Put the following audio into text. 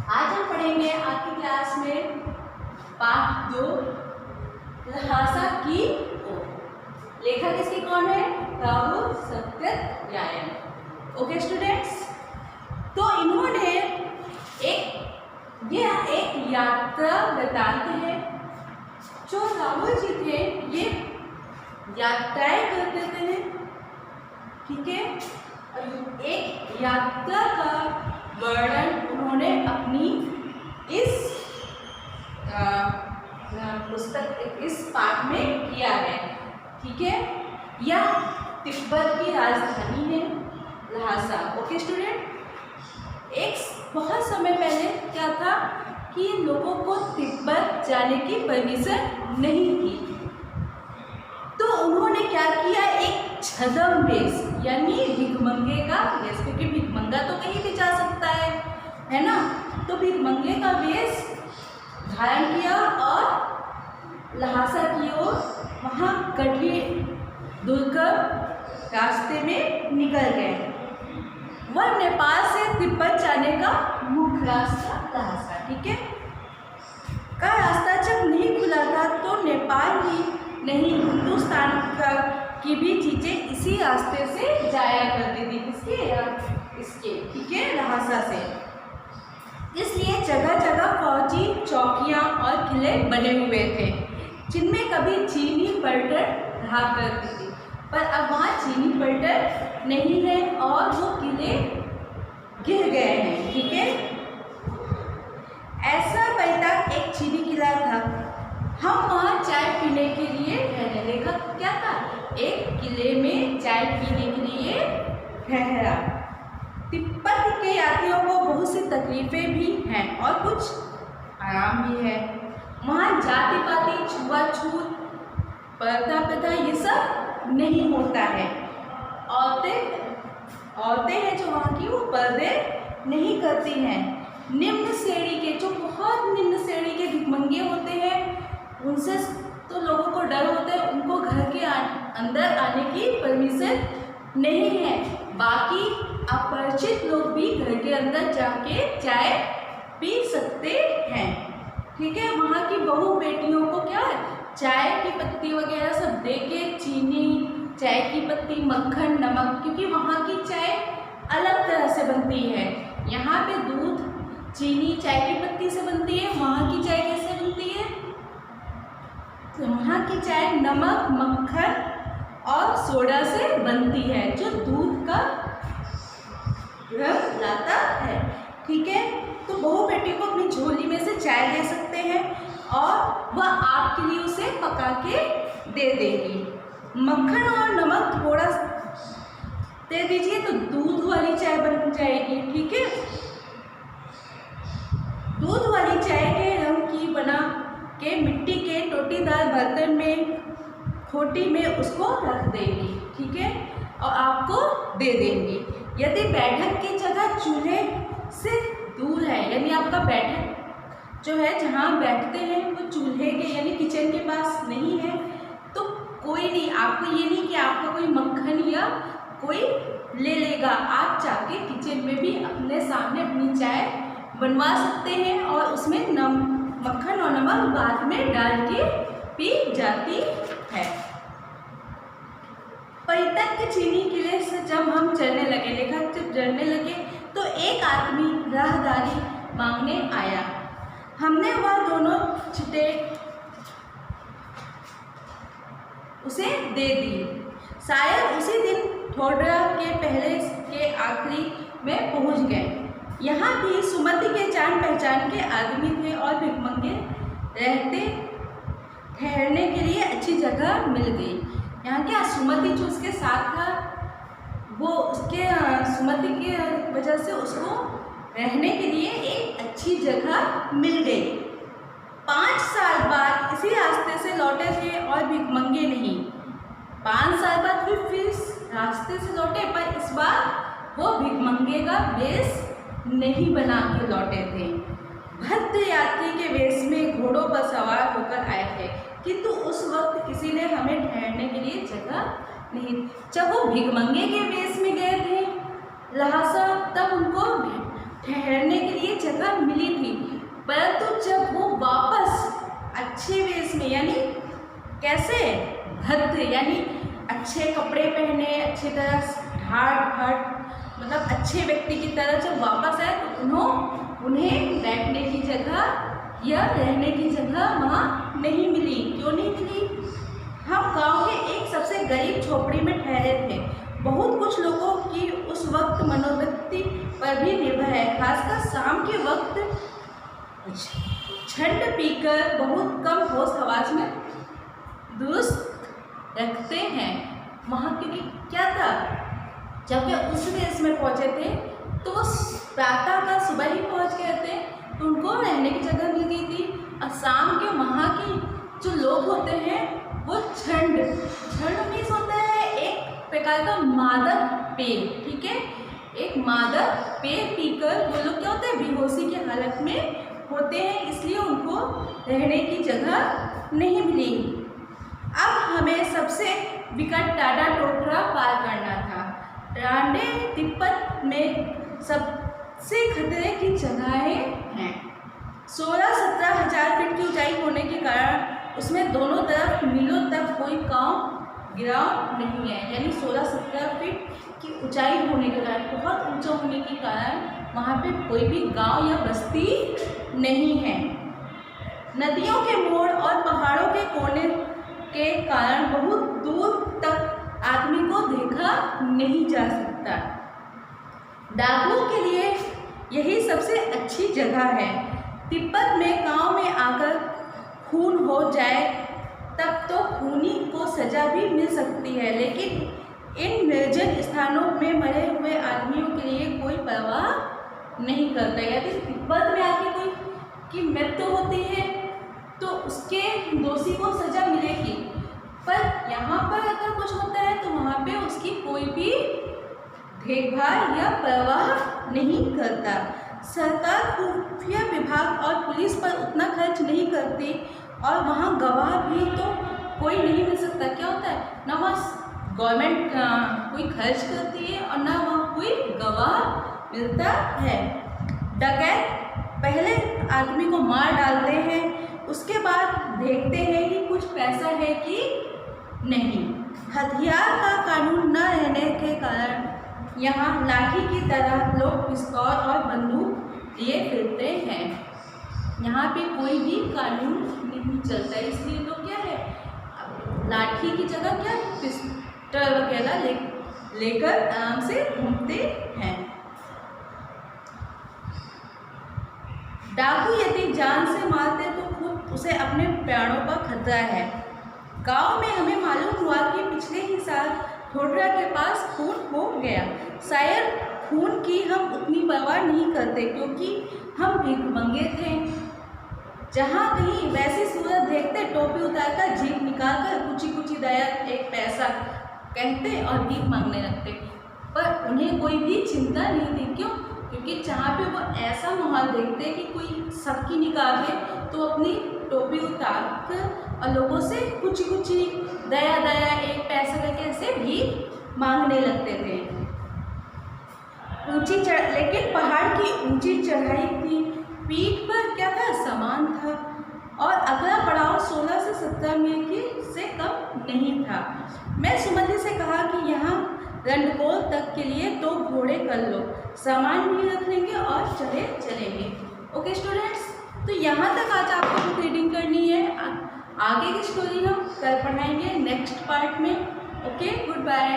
आज हम पढ़ेंगे आपकी क्लास में पाठ 2 लहासा की ओर। लेखक इसकी कौन है? राहुल सत्यनारायण। ओके स्टूडेंट्स, तो इन्होंने यह एक यात्रा वृत्तांत है। जो राहुल जी थे ये यात्राएं करते थे, ठीक है। और एक यात्रा का वर्णन उन्होंने अपनी इस पुस्तक इस पाठ में किया है, ठीक है। यह तिब्बत की राजधानी है लहासा। ओके स्टूडेंट, एक बहुत समय पहले क्या था कि लोगों को तिब्बत जाने की परमिशन नहीं थी, तो उन्होंने क्या किया, एक छद्म वेश यानी भिखमंगे का वेश, क्योंकि भिखमंगा तो कहीं भी जा सकता है ना, तो भिखमंगे का वेश धारण किया और लहासा की ओर वहाँ कठिन दुर्गम रास्ते में निकल गए। वह नेपाल से तिब्बत जाने का मुख्य रास्ता लहासा, ठीक है, का रास्ता जब नहीं खुला था तो नेपाल ही नहीं हिंदुस्तान की भी चीज़ें इसी रास्ते से जाया करती थी, इसके ठीक है, लहासा से। इसलिए जगह जगह फौजी चौकियां और किले बने हुए थे जिनमें कभी चीनी पर्यटक रहा करती थी, पर अब वहाँ चीनी पर्यटक नहीं है और वो किले गिर गए हैं, ठीक है। ऐसा पहले एक चीनी किला था, हम वहाँ चाय पीने के लिए ठहरे। लेखक क्या था, एक किले में चाय पीने के लिए ठहरा। तिब्बत के यात्रियों को बहुत सी तकलीफें भी हैं और कुछ आराम भी है। वहाँ जाति पाति छुआछूत पर्दा प्रथा ये सब नहीं होता है। औरतें हैं जो वहाँ की वो पर्दे नहीं करती हैं। निम्न श्रेणी के, जो बहुत निम्न श्रेणी के भिखमंगे होते हैं, उनसे तो लोगों को डर होता है, उनको घर के अंदर आने की परमिशन नहीं है। बाकी अपरिचित लोग भी घर के अंदर जाके चाय पी सकते हैं, ठीक है। वहाँ की बहू बेटियों को क्या है, चाय की पत्ती वगैरह सब दे के, चीनी, चाय की पत्ती, मक्खन, नमक, क्योंकि वहाँ की चाय अलग तरह से बनती है। यहाँ पे दूध, चीनी, चाय की पत्ती से बनती है, वहाँ की चाय कैसे बनती है, तो वहाँ की चाय नमक, मक्खन और सोडा से बनती है, जो दूध का रंग लाता है, ठीक है। तो बहू बेटी को अपनी झोली में से चाय दे सकते हैं और वह आपके लिए उसे पका के दे देगी। मक्खन और नमक थोड़ा दे दीजिए तो दूध वाली चाय बन जाएगी, ठीक है। दूध वाली चाय के रंग की बना के मिट्टी के टोटीदार बर्तन में, खोटी में उसको रख देंगी, ठीक है, और आपको दे देंगी। यदि बैठक की जगह चूल्हे से दूर है, यानी आपका बैठक जो है जहाँ बैठते हैं वो चूल्हे के यानी किचन के पास नहीं है, तो कोई नहीं, आपको ये नहीं कि आपका कोई मक्खन या कोई ले लेगा, आप जाके किचन में भी अपने सामने अपनी चाय बनवा सकते हैं और उसमें मक्खन और नमक बाद में डाल के पी जाती है। पर्यटक के चीनी किले से जब हम चलने लगे, लेखक जब चलने लगे तो एक आदमी राहदारी मांगने आया। हमने वह दोनों चिट्टे उसे दे दी। शायद उसी दिन थोड़ा के पहले के आखिरी में पहुंच गए। यहाँ भी सुमति के जान पहचान के आदमी थे और भिखमंगे ठहरने के लिए अच्छी जगह मिल गई। यहाँ क्या सुमति जो उसके साथ था, वो उसके सुमति की वजह से उसको रहने के लिए एक अच्छी जगह मिल गई। 5 साल बाद इसी रास्ते से लौटे थे और भिखमंगे नहीं। 5 साल बाद फिर रास्ते से लौटे, पर इस बार वो भिखमंगे का वेश नहीं बना के लौटे थे। भद्र यात्री के वेश में घोड़ों पर सवार होकर आए थे, किंतु उस वक्त किसी ने हमें ठहरने के लिए जगह नहीं। जब वो भिखमंगे के वेश में गए थे लहासा, तब उनको ठहरने के लिए जगह मिली थी। परंतु जब वो वापस अच्छे वेश में, यानी कैसे, भद्र यानी अच्छे कपड़े पहने, अच्छी तरह ठाट बाट, मतलब अच्छे व्यक्ति की तरह जब वापस आए तो उन्हें बैठने की जगह या रहने की जगह वहाँ नहीं मिली। क्यों नहीं मिली? हम गांव के एक सबसे गरीब झोपड़ी में ठहरे थे। बहुत कुछ लोगों की उस वक्त मनोवृत्ति पर भी निर्भर है, खासकर शाम के वक्त झंड पीकर बहुत कम होश हवास में दुरुस्त रखते हैं वहाँ। क्योंकि क्या था, जब वे उस देश में पहुँचे थे तो वो प्रातः का सुबह ही पहुँच गए थे, तो उनको रहने की जगह मिल गई थी। और शाम के वहाँ के जो लोग होते हैं वो झंड मीन्स होता है एक प्रकार का मादक पेय, ठीक है, एक मादक पेय पीकर वो लोग क्या होते हैं, बेहोशी की हालत में होते हैं, इसलिए उनको रहने की जगह नहीं मिली। अब हमें सबसे विकट टाटा टोकरा पार करना था। रांडे तिब्बत में सबसे खतरे की जगहें हैं। 16-17 हज़ार फीट की ऊंचाई होने के कारण उसमें दोनों तरफ मीलों तक कोई गिराव नहीं है, यानी 16-17 फीट की ऊंचाई होने के कारण, बहुत ऊंचा होने के कारण वहाँ पे कोई भी गांव या बस्ती नहीं है। नदियों के मोड़ और पहाड़ों के कोने के कारण बहुत दूर तक आदमी को देखा नहीं जा सकता। डाकुओं के लिए यही सबसे अच्छी जगह है। तिब्बत में गांव में आकर खून हो जाए तब तो खूनी को सजा भी मिल सकती है, लेकिन इन निर्जन स्थानों में मरे हुए आदमियों के लिए कोई परवाह नहीं करता। यदि तिब्बत में आके कोई की मृत्यु होती है तो उसके दोषी को सजा मिलेगी, पर यहाँ पर अगर कुछ होता है तो वहाँ पे उसकी कोई भी देखभाल या परवाह नहीं करता। सरकार खुफिया विभाग और पुलिस पर उतना खर्च नहीं करती और वहाँ गवाह भी तो कोई नहीं मिल सकता। क्या होता है, ना वहाँ गवर्नमेंट कोई खर्च करती है और ना वहाँ कोई गवाह मिलता है। डकैत पहले आदमी को मार डालते हैं, उसके बाद देखते हैं कि कुछ पैसा है कि नहीं। हथियार का कानून न रहने के कारण यहाँ लाठी की तरह लोग पिस्तौल और बंदूक लिए फिरते हैं। यहाँ पे कोई भी कानून नहीं चलता, इसलिए लोग क्या है, लाठी की जगह क्या पिस्टल वगैरह लेकर आराम से घूमते हैं। डाकू यदि जान से मारते तो खुद उसे अपने प्राणों का खतरा है। गांव में हमें मालूम हुआ कि पिछले ही साल ठोडरा के पास खून हो गया। शायद खून की हम उतनी परवाह नहीं करते क्योंकि हम भिखमंगे थे। जहाँ कहीं वैसी सूरत देखते टोपी उतारकर जीप निकालकर कुची कुची दया एक पैसा कहते और भीख मांगने लगते, पर उन्हें कोई भी चिंता नहीं थी। क्यों? क्योंकि जहाँ पे वो ऐसा माहौल देखते कि कोई सबकी निकाह है तो अपनी टोपी उतार कर और लोगों से कुछ दया एक पैसा करके ऐसे भी मांगने लगते थे। लेकिन पहाड़ की ऊंची चढ़ाई थी, पीठ पर क्या था, सामान था और अगला पड़ाव 16 से 17 मील से कम नहीं था। मैं सुमति से कहा कि यहाँ रंडकोल तक के लिए 2 घोड़े कर लो, सामान भी रख लेंगे और चलेंगे। ओके स्टूडेंट्स, तो यहाँ तक आज आपको बुक रीडिंग करनी है। आगे की स्टोरी हम कल पढ़ाएंगे नेक्स्ट पार्ट में। Okay, good bye.